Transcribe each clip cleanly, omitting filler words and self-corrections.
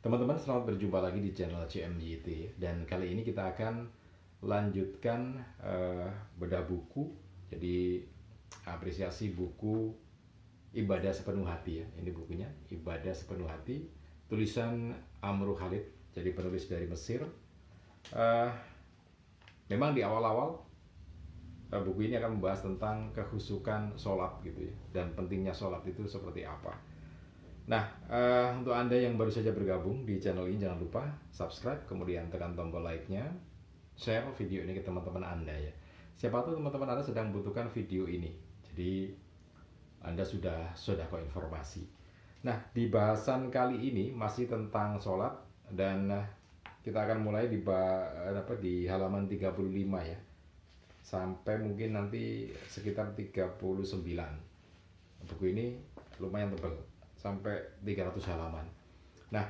Teman-teman, selamat berjumpa lagi di channel CMYT, dan kali ini kita akan lanjutkan bedah buku. Jadi apresiasi buku Ibadah Sepenuh Hati ya. Ini bukunya Ibadah Sepenuh Hati, tulisan Amru Khalid. Jadi penulis dari Mesir. Eh, Memang di awal-awal buku ini akan membahas tentang kehusukan sholat gitu ya, dan pentingnya sholat itu seperti apa. Nah, untuk Anda yang baru saja bergabung di channel ini, jangan lupa subscribe, kemudian tekan tombol like-nya, share video ini ke teman-teman Anda ya. Siapa tahu teman-teman Anda sedang membutuhkan video ini, jadi Anda sudah kok informasi. Nah, di bahasan kali ini masih tentang sholat, dan kita akan mulai di halaman 35 ya, sampai mungkin nanti sekitar 39. Buku ini lumayan tebal, sampai 300 halaman. Nah,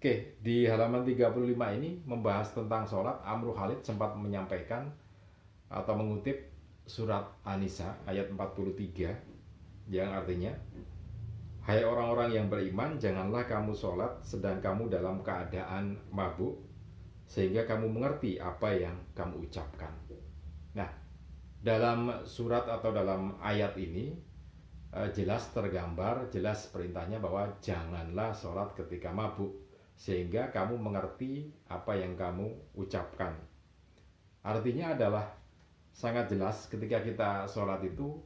oke, di halaman 35 ini membahas tentang sholat. Amru Khalid sempat menyampaikan atau mengutip surat An-Nisa ayat 43 yang artinya, hai orang-orang yang beriman, janganlah kamu sholat sedang kamu dalam keadaan mabuk, sehingga kamu mengerti apa yang kamu ucapkan. Nah, dalam surat atau dalam ayat ini jelas tergambar, jelas perintahnya bahwa janganlah sholat ketika mabuk, sehingga kamu mengerti apa yang kamu ucapkan. Artinya adalah sangat jelas ketika kita sholat itu,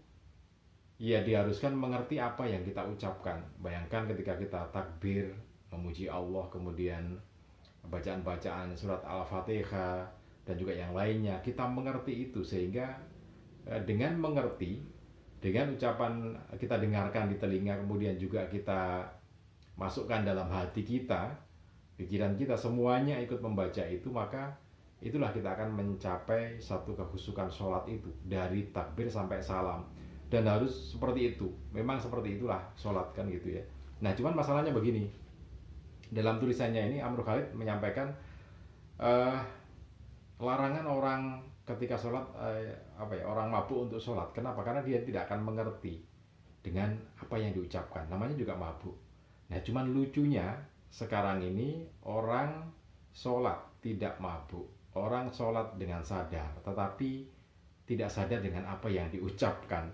ya diharuskan mengerti apa yang kita ucapkan. Bayangkan ketika kita takbir, memuji Allah, kemudian bacaan-bacaan surat Al-Fatihah dan juga yang lainnya, kita mengerti itu, sehingga dengan mengerti, dengan ucapan kita dengarkan di telinga, kemudian juga kita masukkan dalam hati kita, pikiran kita, semuanya ikut membaca itu, maka itulah kita akan mencapai satu kehusukan sholat itu, dari takbir sampai salam. Dan harus seperti itu, memang seperti itulah sholat kan gitu ya. Nah, cuman masalahnya begini, dalam tulisannya ini Amru Khalid menyampaikan larangan orang ketika sholat, orang mabuk untuk sholat. Kenapa? Karena dia tidak akan mengerti dengan apa yang diucapkan. Namanya juga mabuk. Nah, cuman lucunya sekarang ini orang sholat tidak mabuk, orang sholat dengan sadar, tetapi tidak sadar dengan apa yang diucapkan.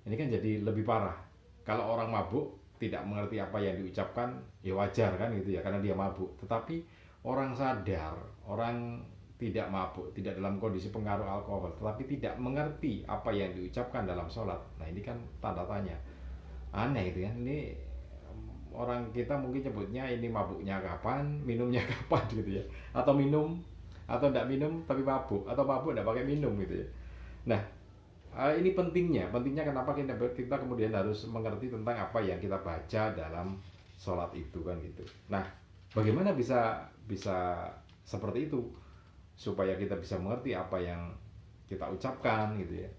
Ini kan jadi lebih parah. Kalau orang mabuk tidak mengerti apa yang diucapkan, ya wajar kan gitu ya, karena dia mabuk. Tetapi orang sadar, orang tidak mabuk, tidak dalam kondisi pengaruh alkohol, tetapi tidak mengerti apa yang diucapkan dalam sholat. Nah, ini kan tanda tanya. Aneh itu kan. Ini orang kita mungkin sebutnya ini mabuknya kapan, minumnya kapan gitu ya. Atau minum, atau tidak minum tapi mabuk, atau mabuk tidak pakai minum gitu ya. Nah, ini pentingnya kenapa kita kemudian harus mengerti tentang apa yang kita baca dalam sholat itu kan gitu. Nah, bagaimana bisa seperti itu, supaya kita bisa mengerti apa yang kita ucapkan gitu ya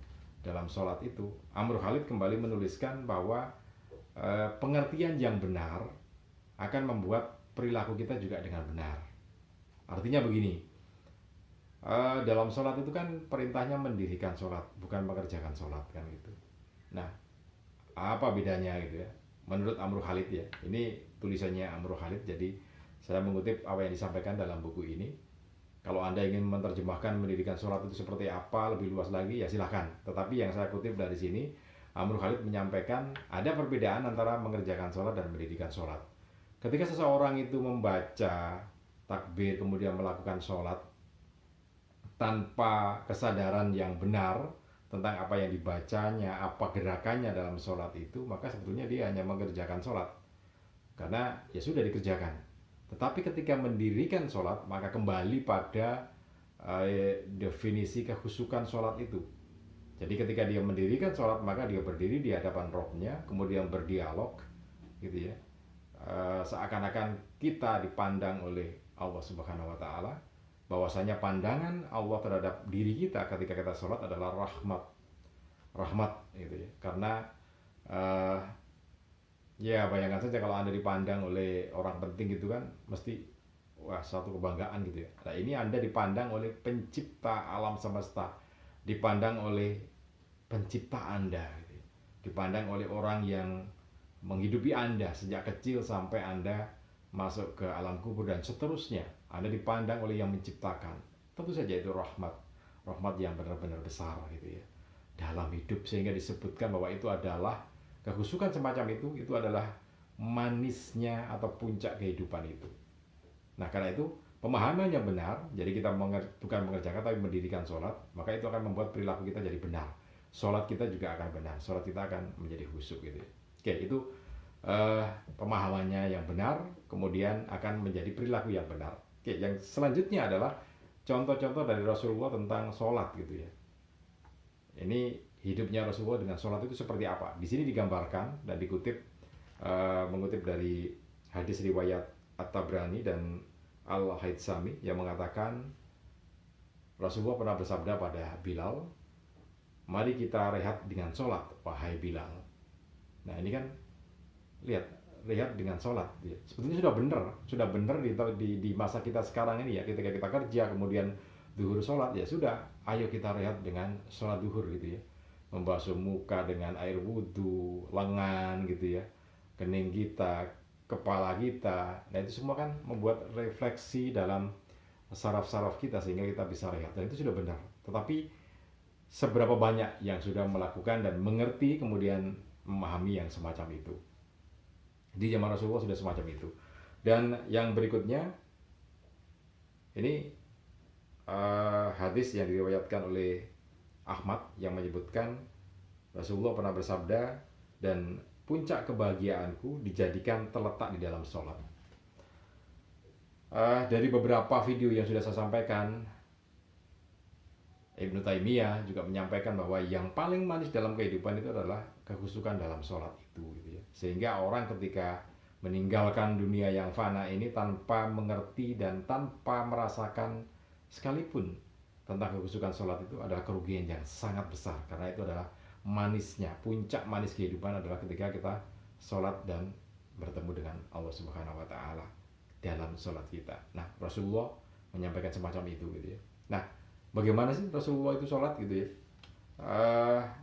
dalam sholat itu. Amr Khalid kembali menuliskan bahwa pengertian yang benar akan membuat perilaku kita juga dengan benar. Artinya begini, dalam sholat itu kan perintahnya mendirikan sholat, bukan mengerjakan sholat kan gitu. Nah, apa bedanya gitu ya menurut Amru Khalid ya. Ini tulisannya Amru Khalid, jadi saya mengutip apa yang disampaikan dalam buku ini. Kalau Anda ingin menerjemahkan mendirikan sholat itu seperti apa lebih luas lagi, ya silahkan. Tetapi yang saya kutip dari sini, Amru Khalid menyampaikan ada perbedaan antara mengerjakan sholat dan mendirikan sholat. Ketika seseorang itu membaca takbir kemudian melakukan sholat tanpa kesadaran yang benar tentang apa yang dibacanya, apa gerakannya dalam sholat itu, maka sebetulnya dia hanya mengerjakan sholat, karena ya sudah dikerjakan. Tetapi ketika mendirikan sholat, maka kembali pada definisi kehusukan sholat itu. Jadi ketika dia mendirikan sholat, maka dia berdiri di hadapan Rohnya, kemudian berdialog gitu ya, seakan-akan kita dipandang oleh Allah Subhanahu wa Ta'ala, bahwasanya pandangan Allah terhadap diri kita ketika kita sholat adalah rahmat gitu ya. Karena ya bayangkan saja kalau Anda dipandang oleh orang penting gitu kan, mesti wah, suatu kebanggaan gitu ya. Nah, ini Anda dipandang oleh pencipta alam semesta, dipandang oleh pencipta Anda gitu ya. Dipandang oleh orang yang menghidupi Anda sejak kecil sampai Anda masuk ke alam kubur dan seterusnya, Anda dipandang oleh yang menciptakan. Tentu saja itu rahmat, rahmat yang benar-benar besar gitu ya dalam hidup, sehingga disebutkan bahwa itu adalah kehusukan semacam itu adalah manisnya atau puncak kehidupan itu. Nah, karena itu pemahaman yang benar, jadi kita bukan mengerjakan tapi mendirikan sholat, maka itu akan membuat perilaku kita jadi benar. Sholat kita juga akan benar, sholat kita akan menjadi khusyuk gitu ya. Oke, itu pemahamannya yang benar, kemudian akan menjadi perilaku yang benar. Oke, yang selanjutnya adalah contoh-contoh dari Rasulullah tentang sholat gitu ya. Ini hidupnya Rasulullah dengan sholat itu seperti apa? Di sini digambarkan dan dikutip, mengutip dari hadis riwayat At-Tabrani dan Al-Haythami yang mengatakan Rasulullah pernah bersabda pada Bilal, mari kita rehat dengan sholat, wahai Bilal. Nah ini kan, lihat, rehat dengan sholat. Sebetulnya sudah benar di masa kita sekarang ini ya, ketika kita kerja, kemudian duhur sholat, ya sudah, ayo kita rehat dengan sholat duhur gitu ya. Membasuh muka dengan air wudhu, lengan gitu ya, kening kita, kepala kita. Nah itu semua kan membuat refleksi dalam saraf-saraf kita sehingga kita bisa rehat, dan itu sudah benar. Tetapi seberapa banyak yang sudah melakukan dan mengerti kemudian memahami yang semacam itu? Di zaman Rasulullah sudah semacam itu. Dan yang berikutnya ini hadis yang diriwayatkan oleh Ahmad yang menyebutkan Rasulullah pernah bersabda, dan puncak kebahagiaanku dijadikan terletak di dalam sholat. Dari beberapa video yang sudah saya sampaikan, Ibnu Taimiyah juga menyampaikan bahwa yang paling manis dalam kehidupan itu adalah kekhusyukan dalam sholat itu gitu ya. Sehingga orang ketika meninggalkan dunia yang fana ini tanpa mengerti dan tanpa merasakan sekalipun tentang kekhusyukan sholat, itu adalah kerugian yang sangat besar. Karena itu adalah manisnya, puncak manis kehidupan adalah ketika kita sholat dan bertemu dengan Allah Subhanahu wa Ta'ala dalam sholat kita. Nah, Rasulullah menyampaikan semacam itu gitu ya. Nah, bagaimana sih Rasulullah itu sholat gitu ya?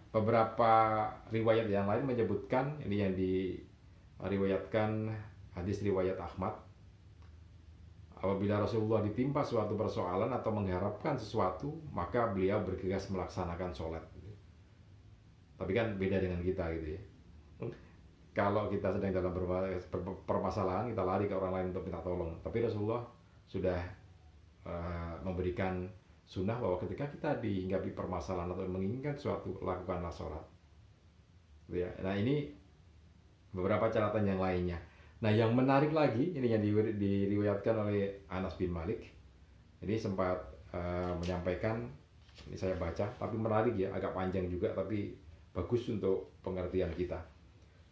Beberapa riwayat yang lain menyebutkan, ini yang diriwayatkan hadis riwayat Ahmad, apabila Rasulullah ditimpa suatu persoalan atau mengharapkan sesuatu, maka beliau bergegas melaksanakan sholat. Tapi kan beda dengan kita gitu ya. Kalau kita sedang dalam permasalahan, kita lari ke orang lain untuk minta tolong. Tapi Rasulullah sudah memberikan sunnah bahwa ketika kita dihinggapi permasalahan atau menginginkan sesuatu, lakukanlah sholat. Nah ini beberapa catatan yang lainnya. Nah yang menarik lagi, ini yang diriwayatkan oleh Anas bin Malik. Ini sempat menyampaikan, ini saya baca, tapi menarik ya, agak panjang juga, tapi bagus untuk pengertian kita.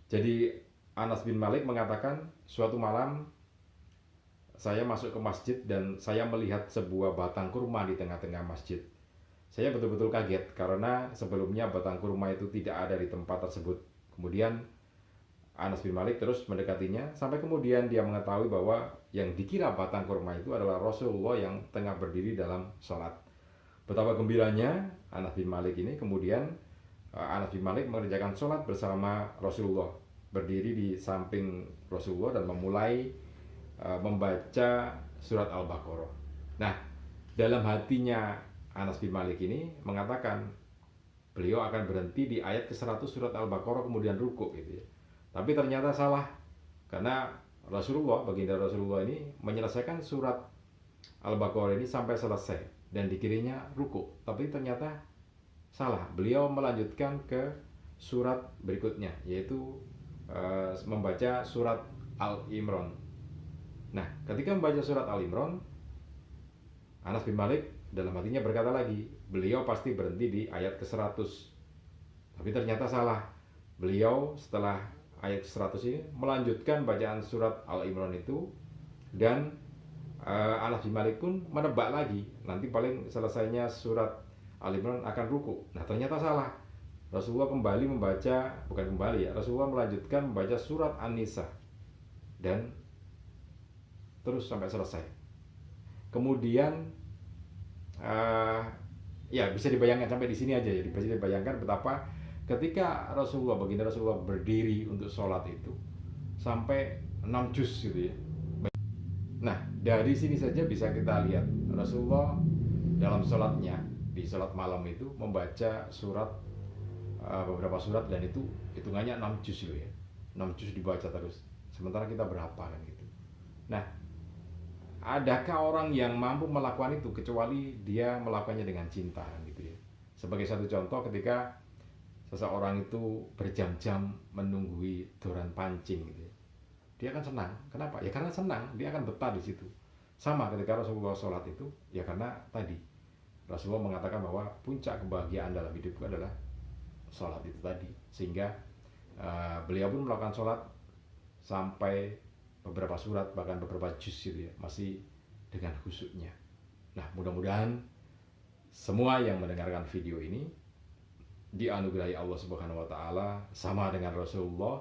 Jadi Anas bin Malik mengatakan, suatu malam saya masuk ke masjid dan saya melihat sebuah batang kurma di tengah-tengah masjid. Saya betul-betul kaget karena sebelumnya batang kurma itu tidak ada di tempat tersebut. Kemudian Anas bin Malik terus mendekatinya sampai kemudian dia mengetahui bahwa yang dikira batang kurma itu adalah Rasulullah yang tengah berdiri dalam sholat. Betapa gembiranya Anas bin Malik ini. Kemudian Anas bin Malik mengerjakan sholat bersama Rasulullah, berdiri di samping Rasulullah dan memulai membaca surat Al-Baqarah. Nah, dalam hatinya Anas bin Malik ini mengatakan beliau akan berhenti di ayat ke-100 surat Al-Baqarah kemudian rukuk gitu ya. Tapi ternyata salah, karena baginda Rasulullah ini menyelesaikan surat Al-Baqarah ini sampai selesai dan dikirinya rukuk. Tapi ternyata salah, beliau melanjutkan ke surat berikutnya, yaitu membaca surat Al-Imran. Nah, ketika membaca surat Al-Imran, Anas bin Malik dalam hatinya berkata lagi, beliau pasti berhenti di ayat ke-100. Tapi ternyata salah, beliau setelah ayat 100 ini melanjutkan bacaan surat Al-Imran itu, dan Anas bin Malik pun menebak lagi nanti paling selesainya surat Al-Imran akan ruku. Nah ternyata salah, Rasulullah Rasulullah melanjutkan membaca surat An-Nisa dan terus sampai selesai. Kemudian ya bisa dibayangkan sampai di sini aja ya, bisa dibayangkan betapa ketika baginda Rasulullah berdiri untuk sholat itu sampai 6 juz gitu ya. Dari sini saja bisa kita lihat Rasulullah dalam sholatnya, di sholat malam itu membaca surat, beberapa surat, dan itu hitungannya 6 juz ya. 6 juz dibaca terus. Sementara kita berapa kan gitu. Nah, adakah orang yang mampu melakukan itu kecuali dia melakukannya dengan cinta gitu ya. Sebagai satu contoh, ketika seseorang itu berjam-jam menunggui doran pancing gitu ya, dia akan senang. Kenapa? Ya karena senang, dia akan betah di situ. Sama ketika Rasulullah sholat itu, ya karena tadi Rasulullah mengatakan bahwa puncak kebahagiaan dalam hidupku adalah sholat itu tadi. Sehingga beliau pun melakukan sholat sampai beberapa surat, bahkan beberapa juz gitu ya, masih dengan khusyuknya. Nah, mudah-mudahan semua yang mendengarkan video ini dianugerahi Allah Subhanahu wa taala sama dengan Rasulullah.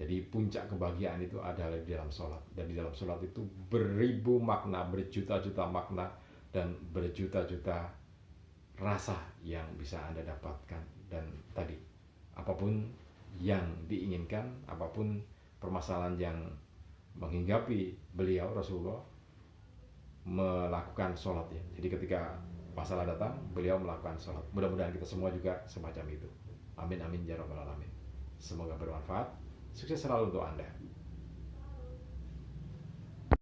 Jadi puncak kebahagiaan itu adalah di dalam sholat. Dan di dalam sholat itu beribu makna, berjuta-juta makna, dan berjuta-juta rasa yang bisa Anda dapatkan. Dan tadi, apapun yang diinginkan, apapun permasalahan yang menghinggapi beliau, Rasulullah melakukan sholat ya. Jadi ketika masalah datang, beliau melakukan sholat. Mudah-mudahan kita semua juga semacam itu. Amin amin ya rabbal alamin. Semoga bermanfaat. Sukses selalu untuk Anda.